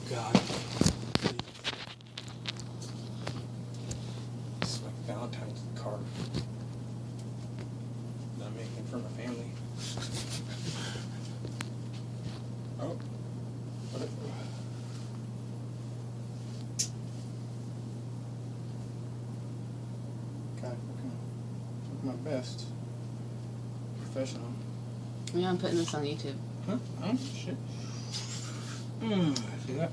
Oh God. This is like Valentine's card that I'm making for my family. Oh. What if, God, look my best. Professional. Yeah, I'm putting this on YouTube. Huh? Oh, shit. See that?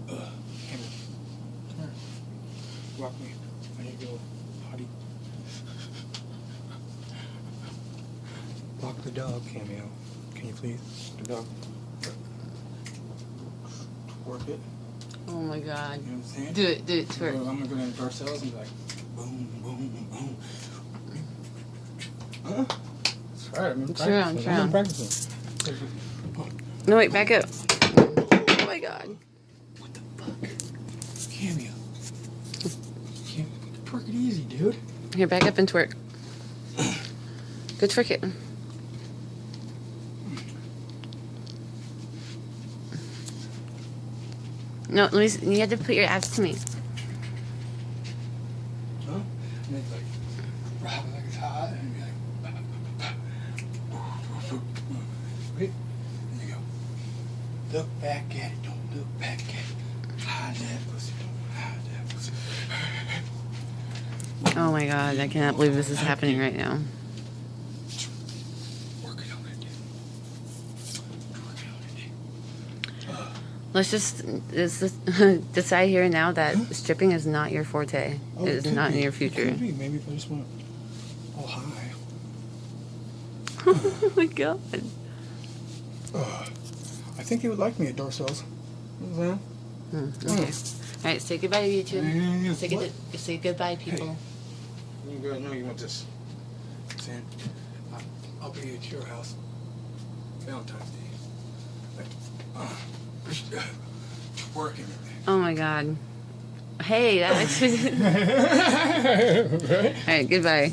Hammer. Come here. Walk me. I need to go potty. Walk the dog, Cameo. Can you please? The dog. Work it. Oh my God. You know what I'm saying? Do it, twerk. I'm gonna go down to Garcelle's and be like, boom, boom, boom. Huh? That's right, I'm practicing. No, wait, back up. Oh my God. What the fuck? Cameo. Twerk it easy, dude. Here, back up and twerk. Go twerk it. No, let me. You have to put your abs to me. Huh? And it's like, rock it like it's hot, and be like, wait, there you go. Look back at it, don't look back at it. Hide that pussy, don't hide that pussy. Oh my God, I cannot believe this is happening right now. Work it on it, dude. Work it on it, dude. Let's just decide here and now that stripping is not your forte. Oh, it is not in your future. It could be. Maybe if I just went all high. Oh my God. I think he would like me at Garcelle's. Okay. All right, say goodbye to YouTube. Say goodbye, people. Hey. You know you want this. Sam, I'll be at your house Valentine's Day. Twerking it. Oh my God. Hey, that actually. All right, goodbye.